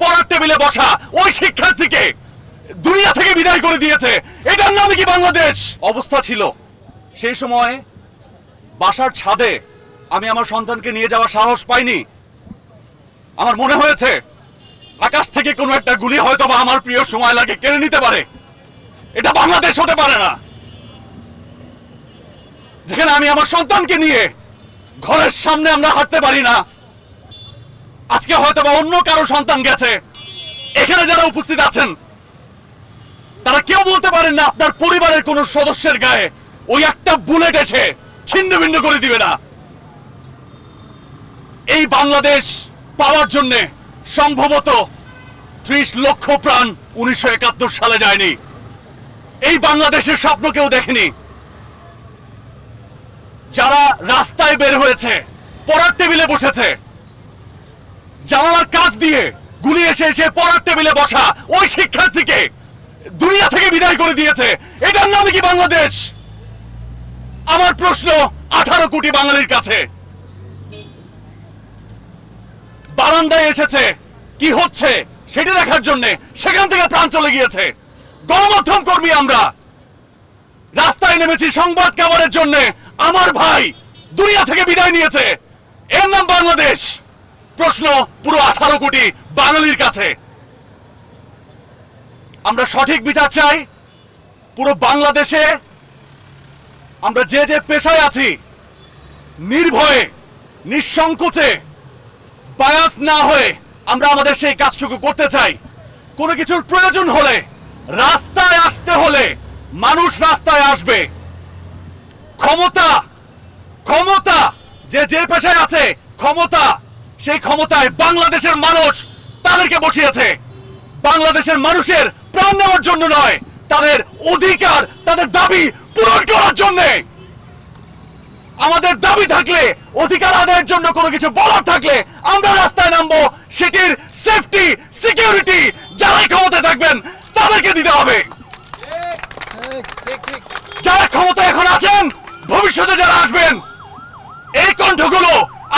পড়ার টেবিলে বসা ওই শিক্ষার্থীকে দুনিয়া থেকে বিদায় করে দিয়েছে। এটার নামে কি বাংলাদেশ? অবস্থা ছিল সেই সময় বাসার ছাদে আমি আমার সন্তানকে নিয়ে যাওয়ার সাহস পাইনি। আমার মনে হয়েছে আকাশ থেকে কোনো একটা গুলি হয়তো বা আমার প্রিয় সময় লাগে কেড়ে নিতে পারে। এটা বাংলাদেশ হতে পারে না, যেখানে আমি আমার সন্তানকে নিয়ে ঘরের সামনে আমরা হাঁটতে পারি না। আজকে হয়তো বা অন্য কারো সন্তান গেছে। এখানে যারা উপস্থিত আছেন তারা কেউ বলতে পারেন না আপনার পরিবারের কোন সদস্যের গায়ে ওই একটা বুলেট এসে ছিন্ন ভিন্ন করে দিবে না। এই বাংলাদেশ পাওয়ার জন্য সম্ভবত 30 লক্ষ প্রাণ 1971 সালে যায়নি। এই বাংলাদেশের স্বপ্ন কেউ দেখেনি। যারা রাস্তায় বের হয়েছে, পড়ার টেবিলে বসেছে, জানালার কাজ দিয়ে গুলি এসে এসে পড়ার টেবিলে বসা ওই শিক্ষার্থীকে দুনিয়া থেকে বিদায় করে দিয়েছে। এটার নামে কি বাংলাদেশ? আমার প্রশ্ন 18 কোটি বাঙালির কাছে। বারান্দায় এসেছে কি হচ্ছে সেটা দেখার জন্য, সেখান থেকে প্রাণ চলে গিয়েছে। গণমাধ্যম কর্মী আমরা রাস্তায় নেমেছি সংবাদ কাভারের জন্য। আমার ভাই দুনিয়া থেকে বিদায় নিয়েছে, এর নাম বাংলাদেশ? প্রশ্ন পুরো 18 কোটি বাঙালির কাছে। আমরা সঠিক বিচার চাই। পুরো বাংলাদেশে আমরা যে যে পেশায় আছি নির্ভয়ে নিঃসংকোচে বায়াস না হয়ে আমরা আমাদের সেই কাজটুকু করতে চাই। কোনো কিছুর প্রয়োজন হলে রাস্তায় আসতে হলে মানুষ রাস্তায় আসবে। ক্ষমতা ক্ষমতা যে যে পেশায় আছে ক্ষমতা, সেই ক্ষমতায় বাংলাদেশের মানুষ তাদেরকে বসিয়েছে। বাংলাদেশের মানুষের প্রাণ নেওয়ার জন্য নয়, তাদের অধিকার তাদের দাবি পূরণ করার জন্য। আমাদের দাবি থাকলে, অধিকার আদায়ের জন্য কোনো কিছু বলার থাকলে আমরা রাস্তায় নামবো। সেটির সেফটি সিকিউরিটি যারাই ক্ষমতায় থাকবেন তাদেরকে দিতে হবে। যারা ক্ষমতা এখন আছেন, ভবিষ্যতে যারা আসবেন, এই কণ্ঠগুলো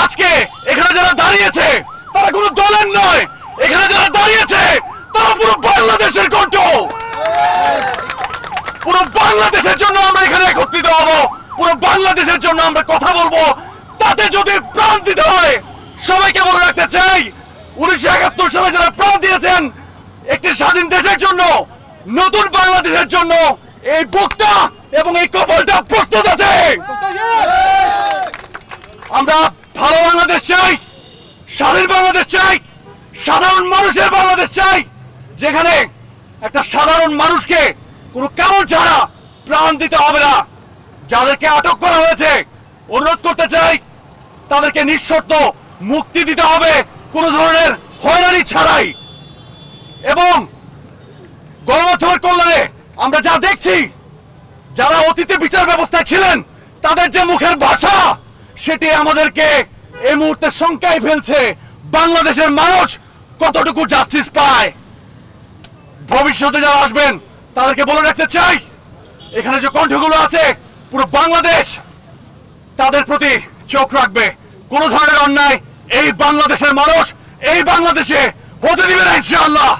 আজকে এখানে যারা দাঁড়িয়েছে তারা কোনো দলের নয়। এখানে যারা দাঁড়িয়েছে তারা পুরো বাংলাদেশের কণ্ঠ। পুরো বাংলাদেশের জন্য আমরা এখানে একত্রিত হব। পুরো বাংলাদেশের জন্য আমরা কথা বলবো। তাতে যদি প্রাণ দিতে হয়, সবাইকে মনে রাখতে চাই 1971 সালে যারা প্রাণ দিয়েছেন একটি স্বাধীন দেশের জন্য, নতুন বাংলাদেশের জন্য, এই বুকটা এবং এই কপালটা প্রস্তুত আছে। আমরা ভালো বাংলাদেশ চাই, স্বাধীন বাংলাদেশ চাই, সাধারণ মানুষের বাংলাদেশ চাই, যেখানে একটা সাধারণ মানুষকে কোনো কারণ ছাড়া প্রাণ দিতে হবে না। যাদেরকে আটক করা হয়েছে অনুরোধ করতে চাই তাদেরকে নিঃশর্ত মুক্তি দিতে হবে, কোনো ধরনের হয়রানি ছাড়াই। এবং গণমাধ্যমের কল্যাণে আমরা যা দেখছি, যারা অতীতে বিচার ব্যবস্থায় ছিলেন তাদের যে মুখের ভাষা, সেটি আমাদেরকে এই মুহূর্তে শঙ্কায় ফেলছে বাংলাদেশের মানুষ কতটুকু জাস্টিস পায়। ভবিষ্যতে যারা আসবেন তাদেরকে বলে রাখতে চাই, এখানে যে কণ্ঠগুলো আছে পুরো বাংলাদেশ তাদের প্রতি চোখ রাখবে। কোন ধরনের অন্যায় এই বাংলাদেশের মানুষ এই বাংলাদেশে হতে দিবে না ইনশাআল্লাহ।